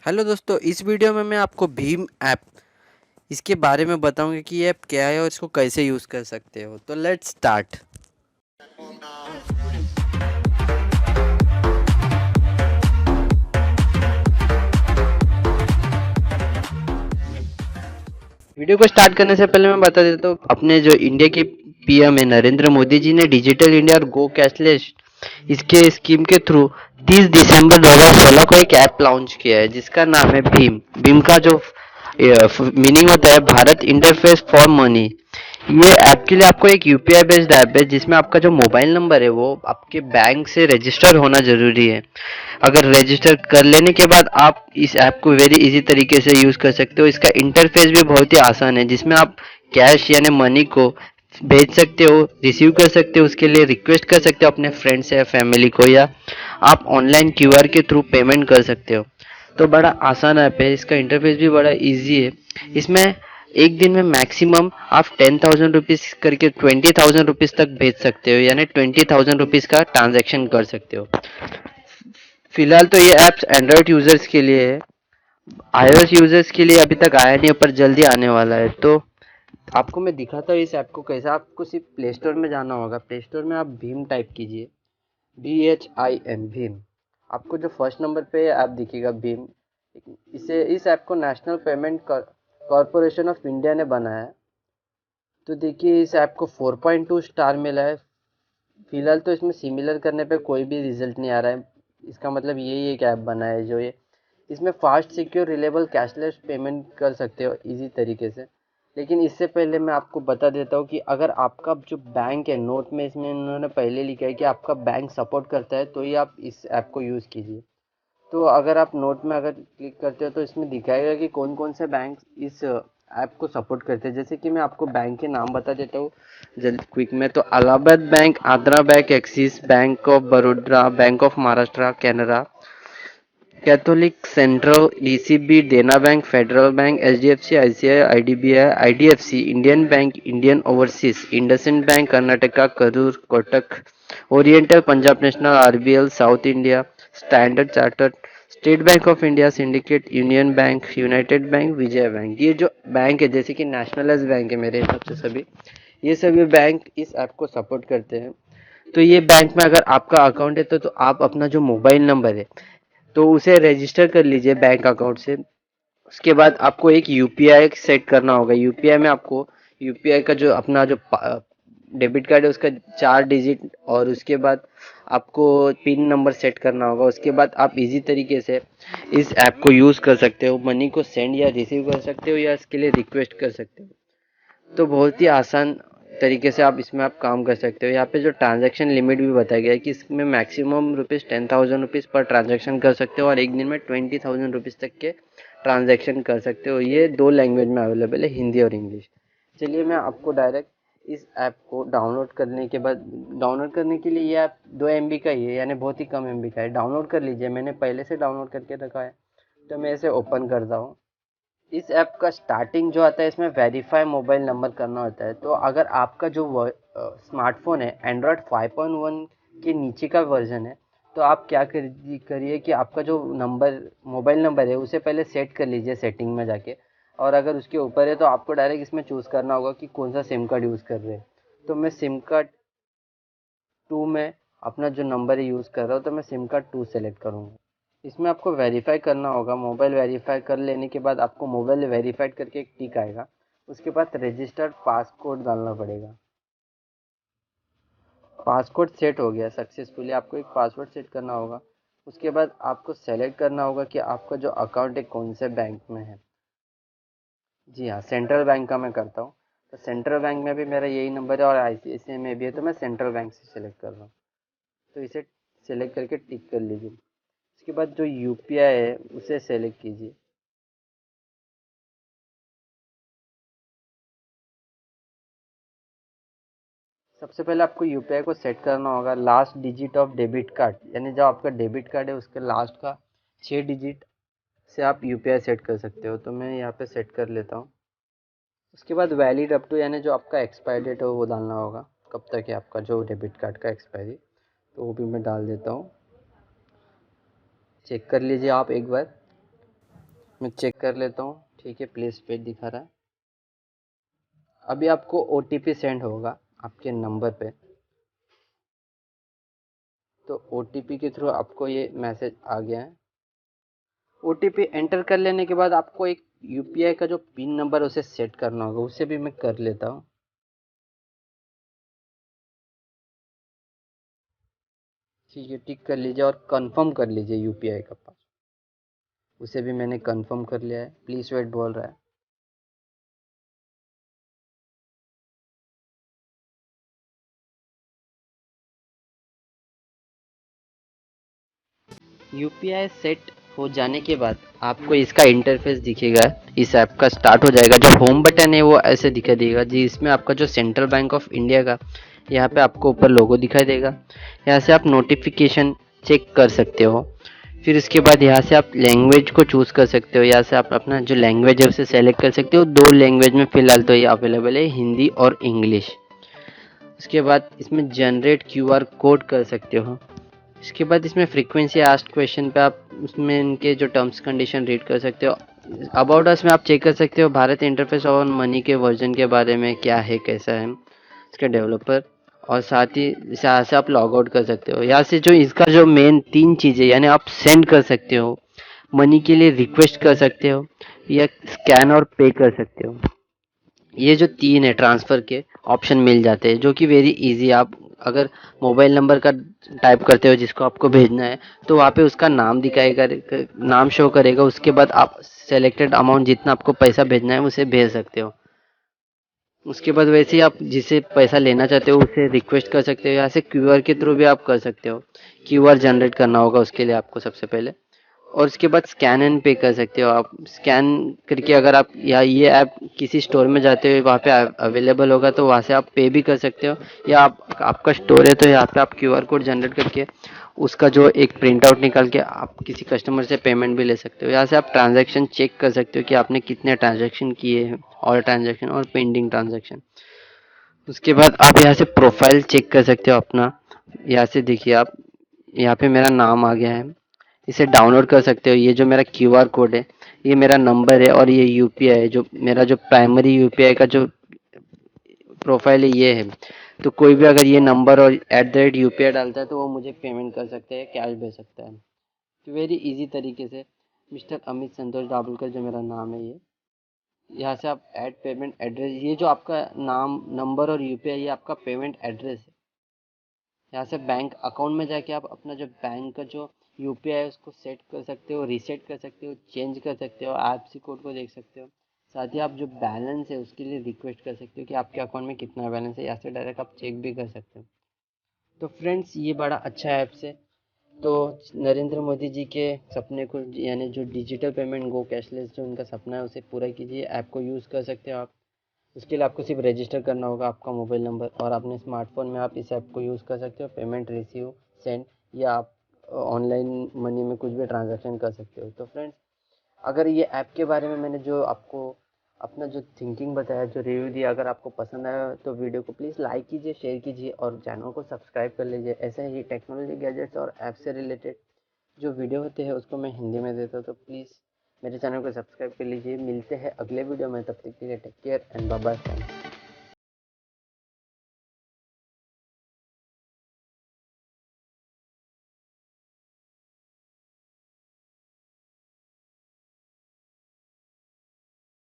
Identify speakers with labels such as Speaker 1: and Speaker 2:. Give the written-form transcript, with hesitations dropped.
Speaker 1: Hello दोस्तों, इस video में मैं आपको भीम ऐप इसके बारे में बताऊंगा कि ये ऐप क्या है और इसको कैसे यूज़ कर सकते हो। तो लेट्स स्टार्ट। वीडियो को स्टार्ट करने से पहले मैं बता देता हूँ, अपने जो इंडिया के पीएम है नरेंद्र मोदी जी ने डिजिटल इंडिया और गो कैशलेस इसके स्कीम के थ्रू 30 दिसंबर 2016 को एक ऐप लॉन्च किया है जिसका नाम है भीम। भीम का जो मीनिंग होता है भारत इंटरफेस फॉर मनी। ये ऐप के लिए आपको एक यूपीआई बेस्ड ऐप है जिसमें आपका जो मोबाइल नंबर है वो आपके बैंक से रजिस्टर होना जरूरी है। अगर रजिस्टर कर लेने के बाद आप इस ऐप को वेरी इजी तरीके से यूज कर सकते हो। इसका इंटरफेस भी बहुत ही आसान है जिसमें आप कैश यानी मनी को भेज सकते हो, रिसीव कर सकते हो, उसके लिए रिक्वेस्ट कर सकते हो अपने फ्रेंड्स या फैमिली को, या आप ऑनलाइन क्यूआर के थ्रू पेमेंट कर सकते हो। तो बड़ा आसान ऐप है, इसका इंटरफेस भी बड़ा इजी है। इसमें एक दिन में मैक्सिमम आप 10,000 रुपीज करके 20,000 रुपीज तक भेज सकते हो, यानी 20,000 रुपीज का ट्रांजेक्शन कर सकते हो। फिलहाल तो ये ऐप्स एंड्रॉयड यूजर्स के लिए है, iOS यूजर्स के लिए अभी तक आया नहीं, पर जल्दी आने वाला है। तो आपको मैं दिखाता हूँ इस ऐप को कैसा। आपको सिर्फ प्ले स्टोर में जाना होगा। प्ले स्टोर में आप भीम टाइप कीजिए, BHIM भीम। आपको जो फर्स्ट नंबर पे ऐप दिखेगा भीम, इस ऐप को national payment corporation of India ने बनाया है। तो देखिए इस ऐप को 4.2 स्टार मिला है। फिलहाल तो इसमें सिमिलर करने पे कोई भी रिजल्ट नहीं आ रहा है। इसका मतलब यही एक ऐप बना है जो ये इसमें fast secure reliable cashless payment कर सकते हो इजी तरीके से। लेकिन इससे पहले मैं आपको बता देता हूँ कि अगर आपका जो बैंक है, नोट में इसमें इन्होंने पहले लिखा है कि आपका बैंक सपोर्ट करता है तो ही आप इस ऐप को यूज़ कीजिए। तो अगर आप नोट में अगर क्लिक करते हो तो इसमें दिखाएगा कि कौन कौन से बैंक इस ऐप को सपोर्ट करते हैं। जैसे कि मैं आपको बैंक के नाम बता देता हूँ जल्द क्विक में। तो Allahabad Bank, Andhra Bank, Axis Bank of Baroda, Bank of Maharashtra, Canara, Catholic Central, DCB, Dena Bank, Federal Bank, HDFC, ICI, IDBI, IDFC, Indian Bank, Indian Overseas, IndusInd Bank, Karnataka, Karur, Kotak, Oriental, Punjab National, RBL, South India, Standard Chartered, State Bank of India, Syndicate, Union Bank, United Bank, Vijay Bank. ये जो bank है जैसे कि nationalise bank है मेरे हिसाब से सभी, ये सभी बैंक इस ऐप को सपोर्ट करते हैं। तो ये बैंक में अगर आपका अकाउंट है तो आप अपना जो मोबाइल नंबर है तो उसे रजिस्टर कर लीजिए बैंक अकाउंट से। उसके बाद आपको एक यूपीआई सेट करना होगा। यूपीआई में आपको यूपीआई का जो अपना जो डेबिट कार्ड है उसका 4 डिजिट, और उसके बाद आपको पिन नंबर सेट करना होगा। उसके बाद आप इजी तरीके से इस ऐप को यूज़ कर सकते हो, मनी को सेंड या रिसीव कर सकते हो, या इसके लिए रिक्वेस्ट कर सकते हो। तो बहुत ही आसान तरीके से आप काम कर सकते हो। यहाँ पे जो ट्रांजैक्शन लिमिट भी बताया गया है कि इसमें मैक्सिमम रुपीज़ 10,000 रुपीज़ पर ट्रांजैक्शन कर सकते हो और एक दिन में 20,000 रुपीज़ तक के ट्रांजैक्शन कर सकते हो। ये 2 लैंग्वेज में अवेलेबल है, हिंदी और इंग्लिश। चलिए मैं आपको डायरेक्ट इस ऐप को डाउनलोड करने के बाद, डाउनलोड करने के लिए ये ऐप 2 MB का ही है, यानी बहुत ही कम MB का है। डाउनलोड कर लीजिए, मैंने पहले से डाउनलोड करके रखा है। तो मैं इसे ओपन करता हूँ। इस ऐप का स्टार्टिंग जो आता है इसमें वेरीफाई मोबाइल नंबर करना होता है। तो अगर आपका जो स्मार्टफोन है एंड्रॉयड 5.1 के नीचे का वर्जन है तो आप क्या करिए कि आपका जो नंबर मोबाइल नंबर है उसे पहले सेट कर लीजिए सेटिंग में जाके। और अगर उसके ऊपर है तो आपको डायरेक्ट इसमें चूज़ करना होगा कि कौन सा सिम कार्ड यूज़ कर रहे हैं। तो मैं सिम कार्ड 2 में अपना जो नंबर है यूज़ कर रहा हूँ, तो मैं सिम कार्ड 2 सेलेक्ट करूँगा। इसमें आपको वेरीफाई करना होगा। मोबाइल वेरीफाई कर लेने के बाद आपको मोबाइल वेरीफाइड करके एक टिक आएगा। उसके बाद रजिस्टर्ड पासकोड डालना पड़ेगा। पासवर्ड सेट हो गया सक्सेसफुली। आपको एक पासवर्ड सेट करना होगा। उसके बाद आपको सेलेक्ट करना होगा कि आपका जो अकाउंट है कौन से बैंक में है। जी हाँ, सेंट्रल बैंक का मैं करता हूँ। तो सेंट्रल बैंक में भी मेरा यही नंबर है और आईसीआईसीआई में भी है, तो मैं सेंट्रल बैंक से सेलेक्ट कर रहा हूँ। तो इसे सेलेक्ट करके टिक कर लीजिए। उसके बाद जो यूपीआई है उसे सेलेक्ट कीजिए। सबसे पहले आपको यूपीआई को सेट करना होगा। Last digit of debit card, यानी जो आपका डेबिट कार्ड है उसके लास्ट का 6 डिजिट से आप यूपीआई सेट कर सकते हो। तो मैं यहाँ पे सेट कर लेता हूँ। उसके बाद वैलिड अप टू, यानी जो आपका एक्सपायर डेट है वो डालना होगा, कब तक है आपका जो डेबिट कार्ड का एक्सपायरी। तो वो भी मैं डाल देता हूँ। चेक कर लीजिए आप एक बार। मैं चेक कर लेता हूँ। ठीक है, प्लेस पेड दिखा रहा है। अभी आपको ओटीपी सेंड होगा आपके नंबर पे, तो ओटीपी के थ्रू आपको ये मैसेज आ गया है। ओटीपी एंटर कर लेने के बाद आपको एक यूपीआई का जो पिन नंबर उसे सेट करना होगा, उसे भी मैं कर लेता हूँ। ठीक है, टिक कर लीजिए और कंफर्म कर लीजिए यूपीआई का पास। उसे भी मैंने कंफर्म कर लिया है। प्लीज़ वेट बोल रहा है। यूपीआई सेट हो जाने के बाद आपको इसका इंटरफेस दिखेगा। इस ऐप का स्टार्ट हो जाएगा। जो होम बटन है वो ऐसे दिखाई देगा जी, इसमें आपका जो सेंट्रल बैंक ऑफ इंडिया का यहाँ पे आपको ऊपर लोगो दिखाई देगा। यहाँ से आप नोटिफिकेशन चेक कर सकते हो। फिर इसके बाद यहाँ से आप लैंग्वेज को चूज़ कर सकते हो। यहाँ से आप अपना जो लैंग्वेज है उसे सेलेक्ट कर सकते हो। दो लैंग्वेज में फ़िलहाल तो ये अवेलेबल है, हिंदी और इंग्लिश। उसके बाद इसमें जनरेट क्यूआर कोड कर सकते हो। इसके बाद इसमें फ्रीक्वेंसी आस्क्ड क्वेश्चन पे आप उसमें इनके जो टर्म्स कंडीशन रीड कर सकते हो। अबाउट अस में आप चेक कर सकते हो भारत इंटरफेस और मनी के वर्जन के बारे में क्या है, कैसा है इसका डेवलपर। और साथ ही यहाँ से आप लॉग आउट कर सकते हो। यहाँ से जो इसका जो मेन तीन चीज़ें, यानी आप सेंड कर सकते हो, मनी के लिए रिक्वेस्ट कर सकते हो, या स्कैन और पे कर सकते हो। ये जो तीन है ट्रांसफ़र के ऑप्शन मिल जाते हैं, जो कि वेरी इजी। आप अगर मोबाइल नंबर का टाइप करते हो जिसको आपको भेजना है, तो वहाँ पे उसका नाम दिखाएगा, नाम शो करेगा। उसके बाद आप सेलेक्टेड अमाउंट जितना आपको पैसा भेजना है उसे भेज सकते हो। उसके बाद वैसे ही आप जिसे पैसा लेना चाहते हो उसे रिक्वेस्ट कर सकते हो। यहाँ से क्यूआर के थ्रू भी आप कर सकते हो। क्यूआर जनरेट करना होगा उसके लिए आपको सबसे पहले। और उसके बाद स्कैन एंड पे कर सकते हो। आप स्कैन करके अगर आप या ये ऐप किसी स्टोर में जाते हो वहाँ पे अवेलेबल होगा तो वहाँ से आप पे भी कर सकते हो। या आपका स्टोर है तो यहाँ पे आप क्यूआर कोड जनरेट करके उसका जो एक प्रिंट आउट निकाल के आप किसी कस्टमर से पेमेंट भी ले सकते हो। यहाँ से आप ट्रांजैक्शन चेक कर सकते हो कि आपने कितने ट्रांजैक्शन किए हैं, ऑल ट्रांजैक्शन और पेंडिंग ट्रांजैक्शन। उसके बाद आप यहाँ से प्रोफाइल चेक कर सकते हो अपना। यहाँ से देखिए आप, यहाँ पे मेरा नाम आ गया है। इसे डाउनलोड कर सकते हो। ये जो मेरा क्यूआर कोड है, ये मेरा नंबर है, और ये यूपीआई है, जो मेरा जो प्राइमरी यूपीआई का जो प्रोफाइल है ये है। तो कोई भी अगर ये नंबर और @यूपीआई डालता है तो वो मुझे पेमेंट कर सकते हैं, कैश भेज सकता है। तो वेरी इजी तरीके से मिस्टर अमित संतोष दाभोलकर जो मेरा नाम है, ये यहाँ से आप ऐड पेमेंट एड्रेस, ये जो आपका नाम, नंबर और यूपीआई, ये आपका पेमेंट एड्रेस है। यहाँ से बैंक अकाउंट में जाके आप अपना जो बैंक का जो यूपीआई है उसको सेट कर सकते हो, रीसेट कर सकते हो, चेंज कर सकते हो, आईएफएससी कोड को देख सकते हो। साथ ही आप जो बैलेंस है उसके लिए रिक्वेस्ट कर सकते हो कि आपके अकाउंट में कितना बैलेंस है। यहाँ से डायरेक्ट आप चेक भी कर सकते हो। तो फ्रेंड्स, ये बड़ा अच्छा ऐप्स है। तो नरेंद्र मोदी जी के सपने को, यानी जो डिजिटल पेमेंट गो कैशलेस जो उनका सपना है उसे पूरा कीजिए। ऐप को यूज़ कर सकते हो आप। उसके लिए आपको सिर्फ रजिस्टर करना होगा आपका मोबाइल नंबर, और अपने स्मार्टफोन में आप इस ऐप को यूज़ कर सकते हो। पेमेंट रिसीव, सेंड, या आप ऑनलाइन मनी में कुछ भी ट्रांजैक्शन कर सकते हो। तो फ्रेंड्स, अगर ये ऐप के बारे में मैंने जो आपको अपना जो थिंकिंग बताया, जो रिव्यू दिया, अगर आपको पसंद आया तो वीडियो को प्लीज़ लाइक कीजिए, शेयर कीजिए और चैनल को सब्सक्राइब कर लीजिए। ऐसे ही टेक्नोलॉजी, गैजेट्स और ऐप से रिलेटेड जो वीडियो होते हैं उसको मैं हिंदी में देता हूँ। तो प्लीज़ मेरे चैनल को सब्सक्राइब कर लीजिए। मिलते हैं अगले वीडियो में, तब तक के लिए take care and bye bye friends.